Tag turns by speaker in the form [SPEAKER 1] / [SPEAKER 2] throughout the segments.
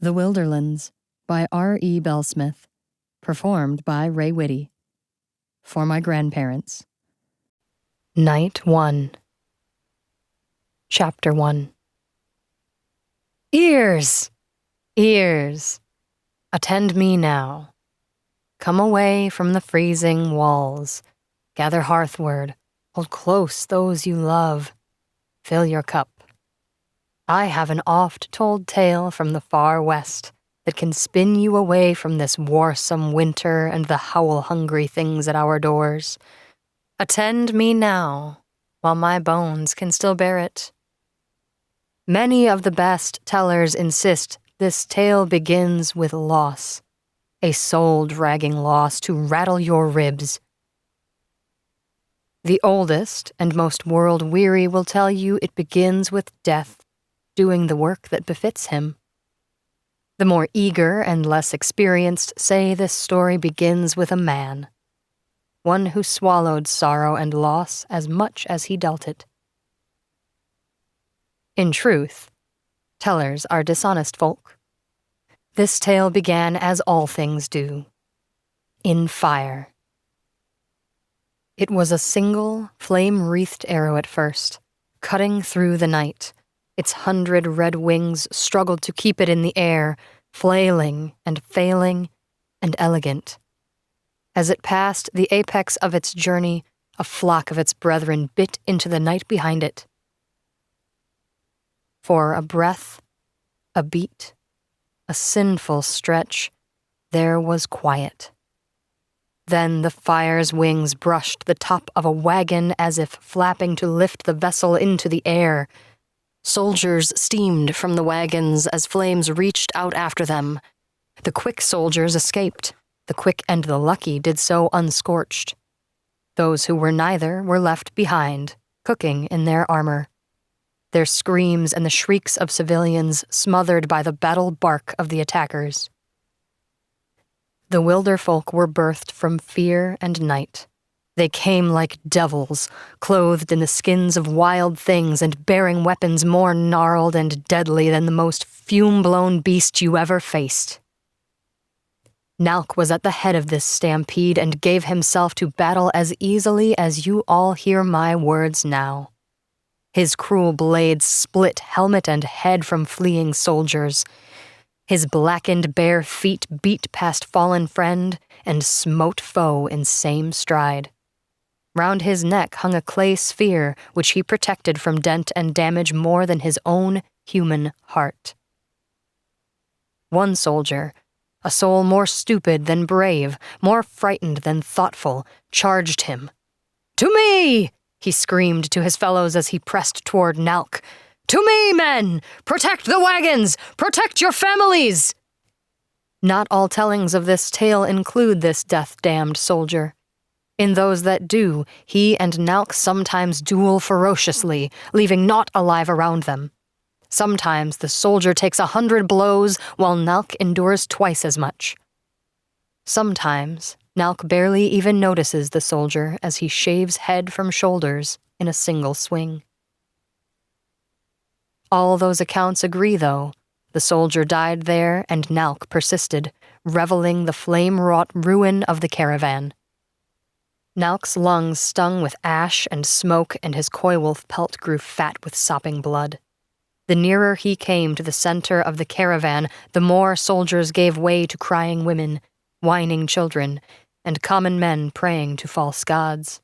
[SPEAKER 1] The Wilderlands by R.E.B. Bellesmith, performed by Rae Witte. For my grandparents. Night 1. Chapter 1. Ears! Ears! Attend me now. Come away from the freezing walls. Gather hearthward. Hold close those you love. Fill your cup. I have an oft-told tale from the far west that can spin you away from this warsome winter and the howl-hungry things at our doors. Attend me now, while my bones can still bear it. Many of the best tellers insist this tale begins with loss, a soul-dragging loss to rattle your ribs. The oldest and most world-weary will tell you it begins with death, doing the work that befits him. The more eager and less experienced say this story begins with a man, one who swallowed sorrow and loss as much as he dealt it. In truth, tellers are dishonest folk. This tale began as all things do, in fire. It was a single, flame-wreathed arrow at first, cutting through the night. Its 100 red wings struggled to keep it in the air, flailing and failing and elegant. As it passed the apex of its journey, a flock of its brethren bit into the night behind it. For a breath, a beat, a sinful stretch, there was quiet. Then the fire's wings brushed the top of a wagon as if flapping to lift the vessel into the air. Soldiers steamed from the wagons as flames reached out after them. The quick soldiers escaped. The quick and the lucky did so unscorched. Those who were neither were left behind, cooking in their armor. Their screams and the shrieks of civilians smothered by the battle bark of the attackers. The Wilderfolk were birthed from fear and night. They came like devils, clothed in the skins of wild things and bearing weapons more gnarled and deadly than the most fume-blown beast you ever faced. Knalc was at the head of this stampede and gave himself to battle as easily as you all hear my words now. His cruel blades split helmet and head from fleeing soldiers. His blackened bare feet beat past fallen friend and smote foe in same stride. Round his neck hung a clay sphere which he protected from dent and damage more than his own human heart. One soldier, a soul more stupid than brave, more frightened than thoughtful, charged him. "To me!" he screamed to his fellows as he pressed toward Knalc. "To me, men! Protect the wagons! Protect your families!" Not all tellings of this tale include this death-damned soldier. In those that do, he and Knalc sometimes duel ferociously, leaving naught alive around them. Sometimes the soldier takes 100 blows, while Knalc endures twice as much. Sometimes Knalc barely even notices the soldier as he shaves head from shoulders in a single swing. All those accounts agree, though. The soldier died there, and Knalc persisted, reveling the flame-wrought ruin of the caravan. Knalc's lungs stung with ash and smoke, and his coywolf pelt grew fat with sopping blood. The nearer he came to the center of the caravan, the more soldiers gave way to crying women, whining children, and common men praying to false gods.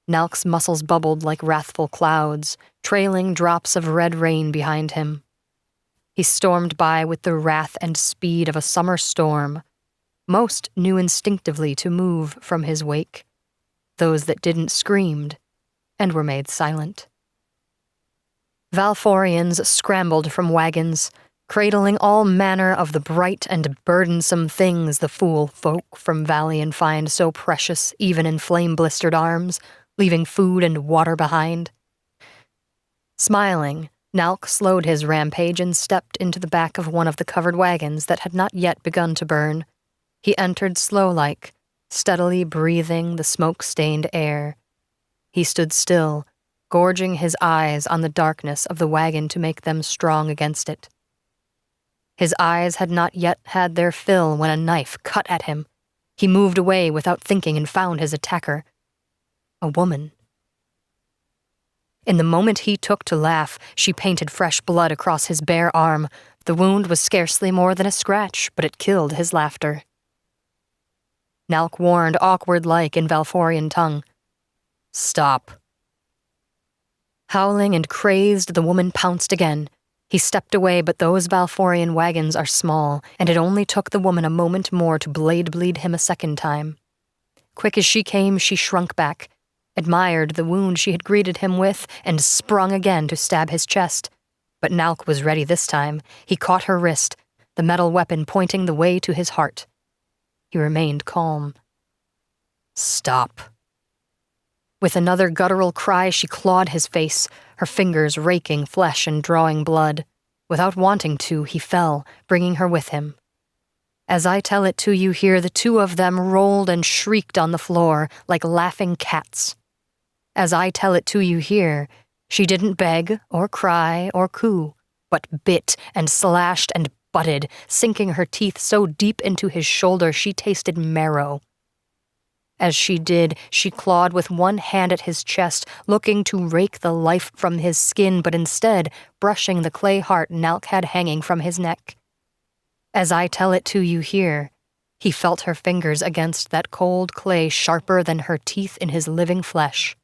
[SPEAKER 1] Knalc's muscles bubbled like wrathful clouds, trailing drops of red rain behind him. He stormed by with the wrath and speed of a summer storm. Most knew instinctively to move from his wake. Those that didn't screamed, and were made silent. Valforians scrambled from wagons, cradling all manner of the bright and burdensome things the fool folk from Valian find so precious even in flame-blistered arms, leaving food and water behind. Smiling, Knalc slowed his rampage and stepped into the back of one of the covered wagons that had not yet begun to burn. He entered slow-like, steadily breathing the smoke-stained air. He stood still, gorging his eyes on the darkness of the wagon to make them strong against it. His eyes had not yet had their fill when a knife cut at him. He moved away without thinking and found his attacker. A woman. In the moment he took to laugh, she painted fresh blood across his bare arm. The wound was scarcely more than a scratch, but it killed his laughter. Knalc warned awkward-like in Valforian tongue. "Stop." Howling and crazed, the woman pounced again. He stepped away, but those Valforian wagons are small, and it only took the woman a moment more to bleed him a second time. Quick as she came, she shrunk back, admired the wound she had greeted him with, and sprung again to stab his chest. But Knalc was ready this time. He caught her wrist, the metal weapon pointing the way to his heart. He remained calm. "Stop." With another guttural cry, she clawed his face, her fingers raking flesh and drawing blood. Without wanting to, he fell, bringing her with him. As I tell it to you here, the two of them rolled and shrieked on the floor like laughing cats. As I tell it to you here, she didn't beg or cry or coo, but bit and slashed and butted, sinking her teeth so deep into his shoulder she tasted marrow. As she did, she clawed with one hand at his chest, looking to rake the life from his skin, but instead brushing the clay heart Knalc had hanging from his neck. As I tell it to you here, he felt her fingers against that cold clay sharper than her teeth in his living flesh.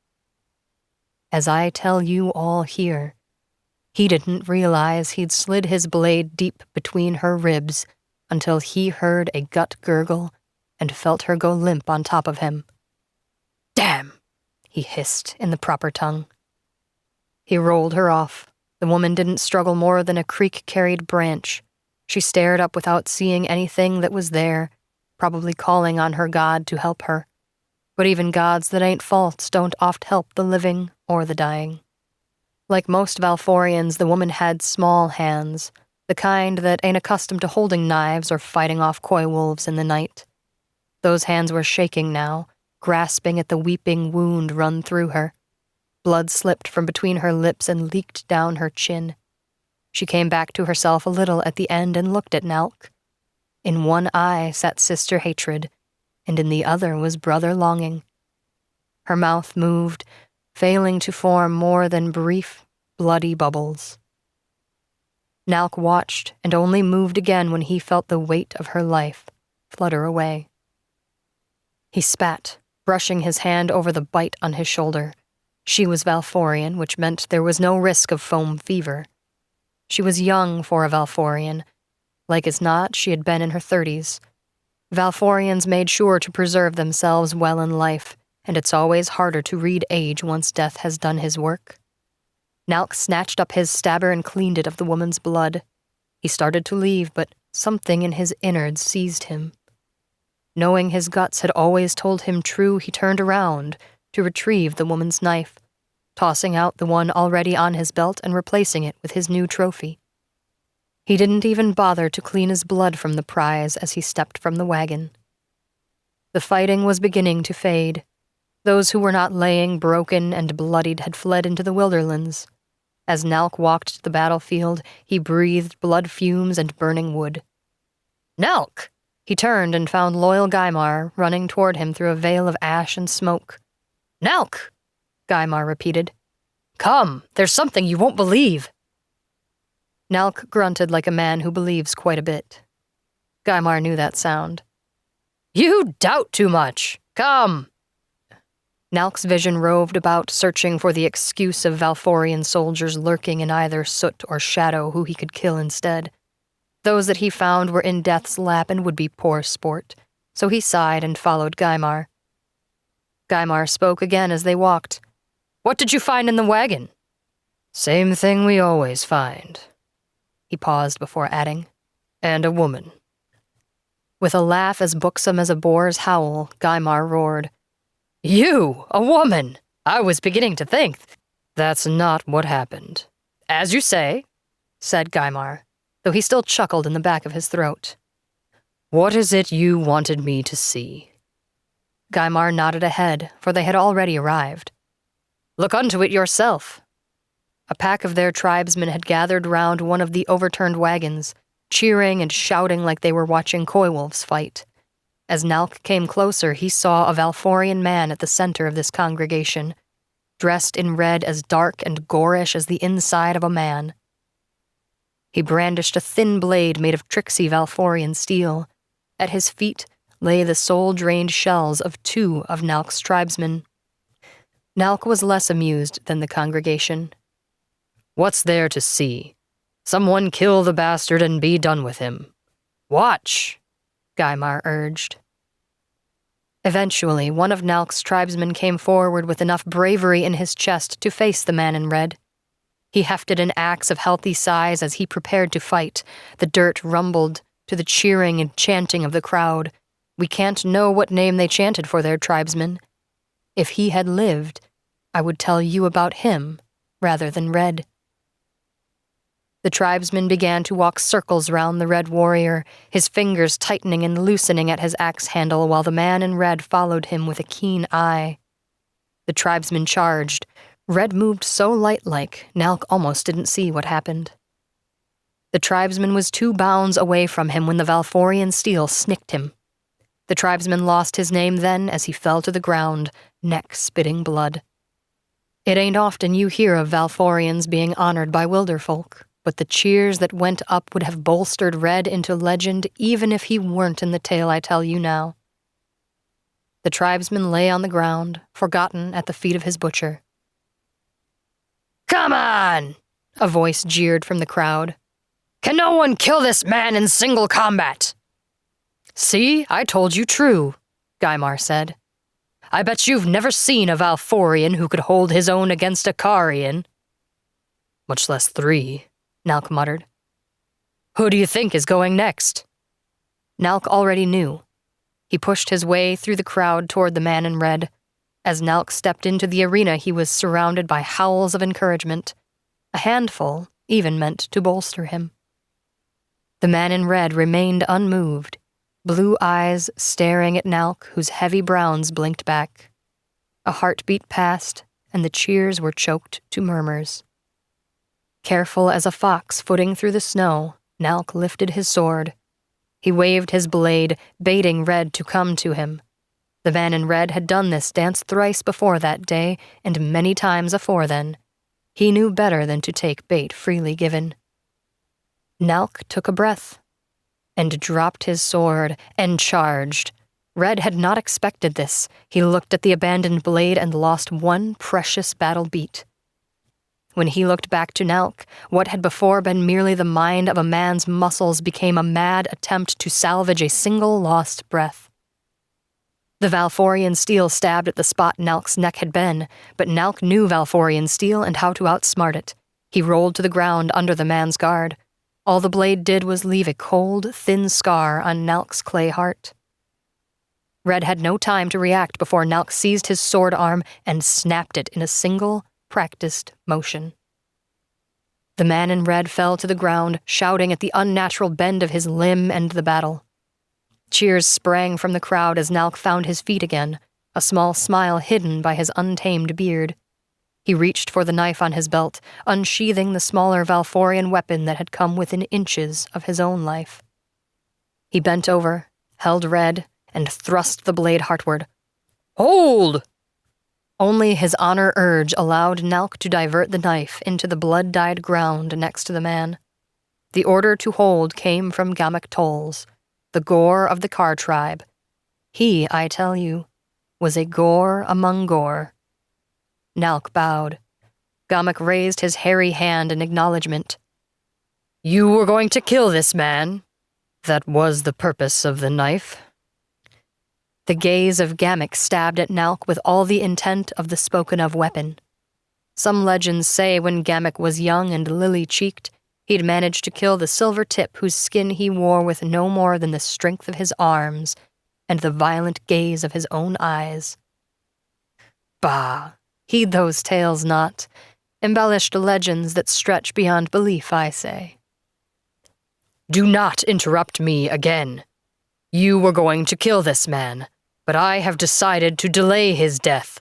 [SPEAKER 1] As I tell you all here, he didn't realize he'd slid his blade deep between her ribs until he heard a gut gurgle and felt her go limp on top of him. "Damn!" he hissed in the proper tongue. He rolled her off. The woman didn't struggle more than a creek-carried branch. She stared up without seeing anything that was there, probably calling on her god to help her. But even gods that ain't false don't oft help the living or the dying. Like most Valforians, the woman had small hands, the kind that ain't accustomed to holding knives or fighting off coy wolves in the night. Those hands were shaking now, grasping at the weeping wound run through her. Blood slipped from between her lips and leaked down her chin. She came back to herself a little at the end and looked at Knalc. In one eye sat sister hatred, and in the other was brother longing. Her mouth moved, failing to form more than brief, bloody bubbles. Knalc watched and only moved again when he felt the weight of her life flutter away. He spat, brushing his hand over the bite on his shoulder. She was Valforian, which meant there was no risk of foam fever. She was young for a Valforian. Like as not, she had been in her 30s. Valforians made sure to preserve themselves well in life, and it's always harder to read age once death has done his work. Knalc snatched up his stabber and cleaned it of the woman's blood. He started to leave, but something in his innards seized him. Knowing his guts had always told him true, he turned around to retrieve the woman's knife, tossing out the one already on his belt and replacing it with his new trophy. He didn't even bother to clean his blood from the prize as he stepped from the wagon. The fighting was beginning to fade. Those who were not laying broken and bloodied had fled into the Wilderlands. As Knalc walked to the battlefield, he breathed blood fumes and burning wood. "Knalc!" He turned and found loyal Gaimar running toward him through a veil of ash and smoke. "Knalc!" Gaimar repeated. "Come, there's something you won't believe." Knalc grunted like a man who believes quite a bit. Gaimar knew that sound. "You doubt too much. Come." Knalc's vision roved about, searching for the excuse of Valforian soldiers lurking in either Soot or Shadow who he could kill instead. Those that he found were in death's lap and would be poor sport, so he sighed and followed Gaimar. Gaimar spoke again as they walked. "What did you find in the wagon?" "Same thing we always find." He paused before adding, "And a woman." With a laugh as buxom as a boar's howl, Gaimar roared, "You, a woman! I was beginning to think." "That's not what happened." "As you say," said Gaimar, though he still chuckled in the back of his throat. "What is it you wanted me to see?" Gaimar nodded ahead, for they had already arrived. "Look unto it yourself." A pack of their tribesmen had gathered round one of the overturned wagons. cheering and shouting like they were watching coy wolves fight. As Knalc came closer, he saw a Valforian man at the center of this congregation, dressed in red as dark and gorish as the inside of a man. He brandished a thin blade made of tricksy Valforian steel. At his feet lay the soul-drained shells of 2 of Knalc's tribesmen. Knalc was less amused than the congregation. "What's there to see? Someone kill the bastard and be done with him. Watch," Gaimar urged. Eventually, one of Knalc's tribesmen came forward with enough bravery in his chest to face the man in red. He hefted an axe of healthy size as he prepared to fight. The dirt rumbled to the cheering and chanting of the crowd. We can't know what name they chanted for their tribesman. If he had lived, I would tell you about him rather than Red. The tribesman began to walk circles round the red warrior, his fingers tightening and loosening at his axe handle while the man in red followed him with a keen eye. The tribesman charged. Red moved so light-like, Knalc almost didn't see what happened. The tribesman was 2 bounds away from him when the Valforian steel snicked him. The tribesman lost his name then as he fell to the ground, neck spitting blood. It ain't often you hear of Valforians being honored by Wilderfolk, but the cheers that went up would have bolstered Red into legend even if he weren't in the tale I tell you now. The tribesman lay on the ground, forgotten at the feet of his butcher. "Come on!" a voice jeered from the crowd. "Can no one kill this man in single combat?" "See, I told you true," Gaimar said. "I bet you've never seen a Valforian who could hold his own against a Carian." "Much less 3, Knalc muttered. "Who do you think is going next?" Knalc already knew. He pushed his way through the crowd toward the man in red. As Knalc stepped into the arena, he was surrounded by howls of encouragement. A handful even meant to bolster him. The man in red remained unmoved, blue eyes staring at Knalc, whose heavy browns blinked back. A heartbeat passed, and the cheers were choked to murmurs. Careful as a fox footing through the snow, Knalc lifted his sword. He waved his blade, baiting Red to come to him. The man in red had done this dance thrice before that day, and many times afore then. He knew better than to take bait freely given. Knalc took a breath, and dropped his sword, and charged. Red had not expected this. He looked at the abandoned blade and lost one precious battle beat. When he looked back to Knalc, what had before been merely the mind of a man's muscles became a mad attempt to salvage a single lost breath. The Valforian steel stabbed at the spot Knalc's neck had been, but Knalc knew Valforian steel and how to outsmart it. He rolled to the ground under the man's guard. All the blade did was leave a cold, thin scar on Knalc's clay heart. Red had no time to react before Knalc seized his sword arm and snapped it in a single, practiced motion. The man in red fell to the ground, shouting at the unnatural bend of his limb and the battle. Cheers sprang from the crowd as Knalc found his feet again, a small smile hidden by his untamed beard. He reached for the knife on his belt, unsheathing the smaller Valforian weapon that had come within inches of his own life. He bent over, held Red, and thrust the blade heartward. "Hold!" Only his honor urge allowed Knalc to divert the knife into the blood-dyed ground next to the man. The order to hold came from Gamak Tolls, the gore of the Car tribe. He, I tell you, was a gore among gore. Knalc bowed. Gamak raised his hairy hand in acknowledgement. "You were going to kill this man? That was the purpose of the knife?" The gaze of Gamak stabbed at Knalc with all the intent of the spoken-of weapon. Some legends say when Gamak was young and lily-cheeked, he'd managed to kill the silver tip whose skin he wore with no more than the strength of his arms and the violent gaze of his own eyes. Bah, heed those tales not, embellished legends that stretch beyond belief, I say. "Do not interrupt me again. You were going to kill this man, but I have decided to delay his death.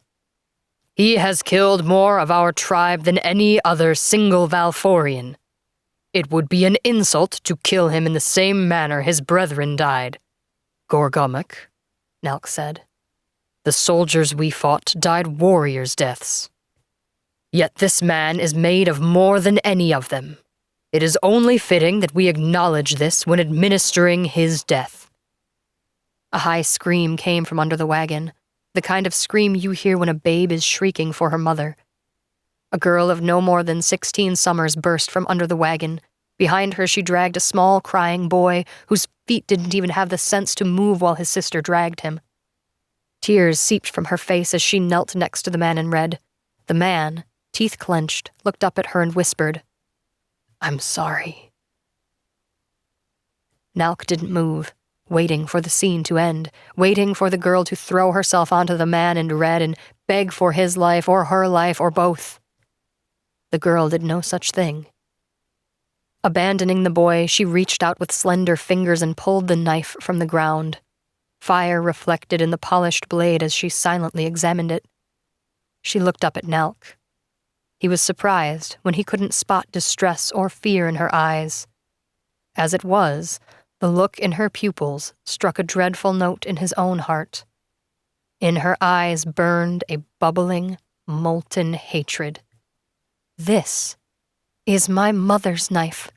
[SPEAKER 1] He has killed more of our tribe than any other single Valforian. It would be an insult to kill him in the same manner his brethren died. Gorgomic, Knalc said. The soldiers we fought died warriors' deaths. Yet this man is made of more than any of them. It is only fitting that we acknowledge this when administering his death. A high scream came from under the wagon, the kind of scream you hear when a babe is shrieking for her mother. A girl of no more than 16 summers burst from under the wagon. Behind her she dragged a small, crying boy whose feet didn't even have the sense to move while his sister dragged him. Tears seeped from her face as she knelt next to the man in red. The man, teeth clenched, looked up at her and whispered, "I'm sorry." Knalc didn't move, waiting for the scene to end, waiting for the girl to throw herself onto the man in red and beg for his life or her life or both. The girl did no such thing. Abandoning the boy, she reached out with slender fingers and pulled the knife from the ground. Fire reflected in the polished blade as she silently examined it. She looked up at Knalc. He was surprised when he couldn't spot distress or fear in her eyes. As it was, the look in her pupils struck a dreadful note in his own heart. In her eyes burned a bubbling, molten hatred. "This is my mother's knife,"